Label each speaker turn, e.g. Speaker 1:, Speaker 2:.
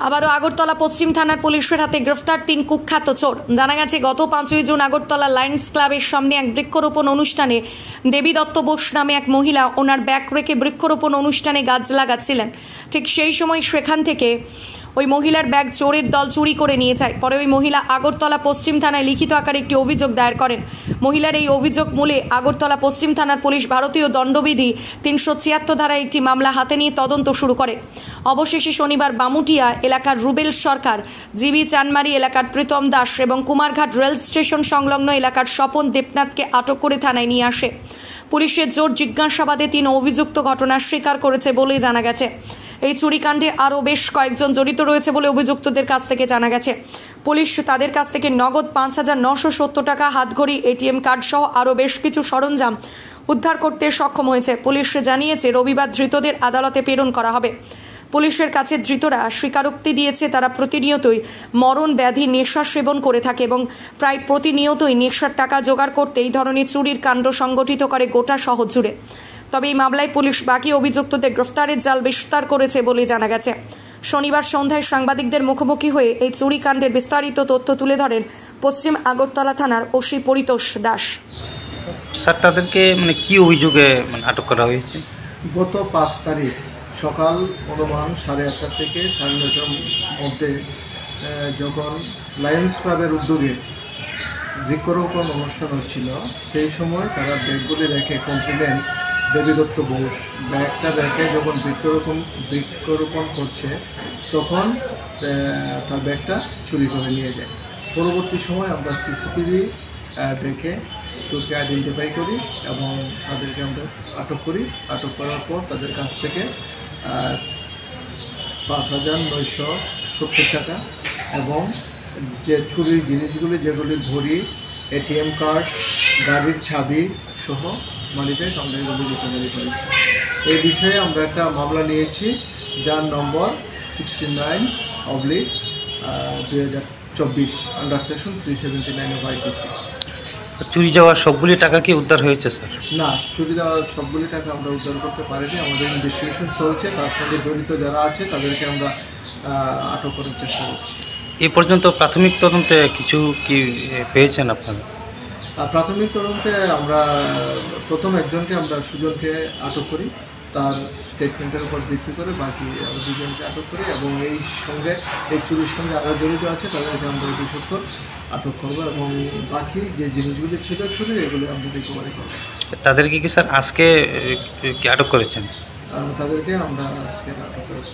Speaker 1: আবারও আগরতলা পশ্চিম থানার পুলিশের হাতে গ্রেফতার 3 কুখ্যাত চোর। জানা গেছে গত 5ই জুন আগরতলা লায়ন্স ক্লাবের সামনে এক বৃক্ষরোপণ অনুষ্ঠানে দেবী দত্ত বোস নামে এক মহিলা ওনার ব্যাগ রেখে বৃক্ষরোপণ অনুষ্ঠানে গাছ লাগাচ্ছিলেন। ঠিক সেই সময় সেখান থেকে ওই মহিলার ব্যাগ চোরের দল চুরি করে নিয়ে যায়। পরে ওই মহিলা আগরতলা পশ্চিম থানায় লিখিত আকারে একটি অভিযোগ দায়ের করেন। মহিলার এই অভিযোগ মূলে আগরতলা পশ্চিম থানার পুলিশ ভারতীয় দণ্ডবিধি 376 ধারায় একটি মামলা হাতে নিয়ে তদন্ত শুরু করে। অবশেষে শনিবার বামুটিয়া এলাকার রুবেল সরকার, জিবি চানমারি এলাকার প্রীতম দাস এবং কুমারঘাট রেল স্টেশন সংলগ্ন এলাকার স্বপন দেবনাথকে আটক করে থানায় নিয়ে আসে। পুলিশের জোর জিজ্ঞাসাবাদে 3 অভিযুক্ত ঘটনা স্বীকার করেছে বলে জানা গেছে। এই চুরিকাণ্ডে আরও বেশ কয়েকজন জড়িত রয়েছে বলে অভিযুক্তদের কাছ থেকে জানা গেছে। পুলিশ তাদের কাছ থেকে নগদ 5,970 টাকা, হাতঘড়ি, এটিএম কার্ড সহ আরও বেশ কিছু সরঞ্জাম উদ্ধার করতে সক্ষম হয়েছে। পুলিশ জানিয়েছে রবিবার ধৃতদের আদালতে প্রেরণ করা হবে। পুলিশের কাছে ধৃতরা স্বীকারোক্তি দিয়েছে তারা প্রতিনিয়তই মরণ ব্যাধি নেশা সেবন করে থাকে এবং প্রায় প্রতিনিয়তই নেশার টাকা জোগাড় করতে এই ধরনের চুরির কাণ্ড সংগঠিত করে গোটা শহর জুড়ে। তবে এই মামলায় পুলিশ বাকি অভিযুক্তদের গ্রেফতারের জাল বিস্তার করেছে বলে জানা গেছে। শনিবার সন্ধ্যায় সাংবাদিকদের মুখোমুখি হয়ে এই চুরিকাণ্ডের বিস্তারিত তথ্য তুলে ধরেন পশ্চিম আগরতলা থানার ওসি পরিতোষ দাস।
Speaker 2: স্যার, তাদেরকে কি অভিযোগে আটক করা হয়েছে?
Speaker 3: গত 5 তারিখ সকাল অনুমান 8:30 থেকে 9:30টার মধ্যে যখন লায়ন্স ক্লাবের উদ্যোগে বৃক্ষরোপণ অনুষ্ঠান হচ্ছিল, সেই সময় তারা ব্যাগগুলি রেখে কমপ্লেন্ট দেবী দত্ত বোস ব্যাগটা রেখে যখন বৃক্ষরোপণ করছে তখন তার ব্যাগটা চুরি করে নিয়ে যায়। পরবর্তী সময় আমরা সিসিটিভি দেখে চোরকে আইডেন্টিফাই করি এবং তাদেরকে আমরা আটক করি। আটক করার পর তাদের কাছ থেকে 5,970 টাকা এবং যে চুরির জিনিসগুলি যেগুলি ঘড়ি, এটিএম কার্ড, গাড়ির চাবি সহ মালিব্যাগ আমরা এগুলি রিকভারি করেছি। এই বিষয়ে আমরা একটা মামলা নিয়েছি যার নম্বর 69/2024 আন্ডার সেকশন 379 অফ IPC।
Speaker 2: চুরি যাওয়ার সবগুলি টাকা কি উদ্ধার হয়েছে স্যার?
Speaker 3: না, চুরি যাওয়ার সবগুলি টাকা আমরা উদ্ধার করতে পারিনি। আমাদের ইনভেস্টিগেশন চলছে, তার সঙ্গে জড়িত যারা আছে তাদেরকে আমরা আটক করার চেষ্টা করছি।
Speaker 2: এ পর্যন্ত প্রাথমিক তদন্তে কিছু কি পেয়েছেন আপনারা?
Speaker 3: প্রাথমিক তদন্তে আমরা প্রথম একজনকে আমরা সুজনকে আটক করি, তার স্টেটমেন্টের উপর ভিত্তি করে বাকি 2জনকে আটক করি এবং এই চুরির সঙ্গে আরও জড়িত আছে তাদেরকে আমরা অভিযুক্ত আটক করবো এবং বাকি যে জিনিসগুলি ছিল চুরি এগুলি আমরা রিকভারি করবো।
Speaker 2: তাদেরকে কি স্যার আজকে আটক করেছেন?
Speaker 3: তাদেরকে আমরা আজকে আটক করেছি।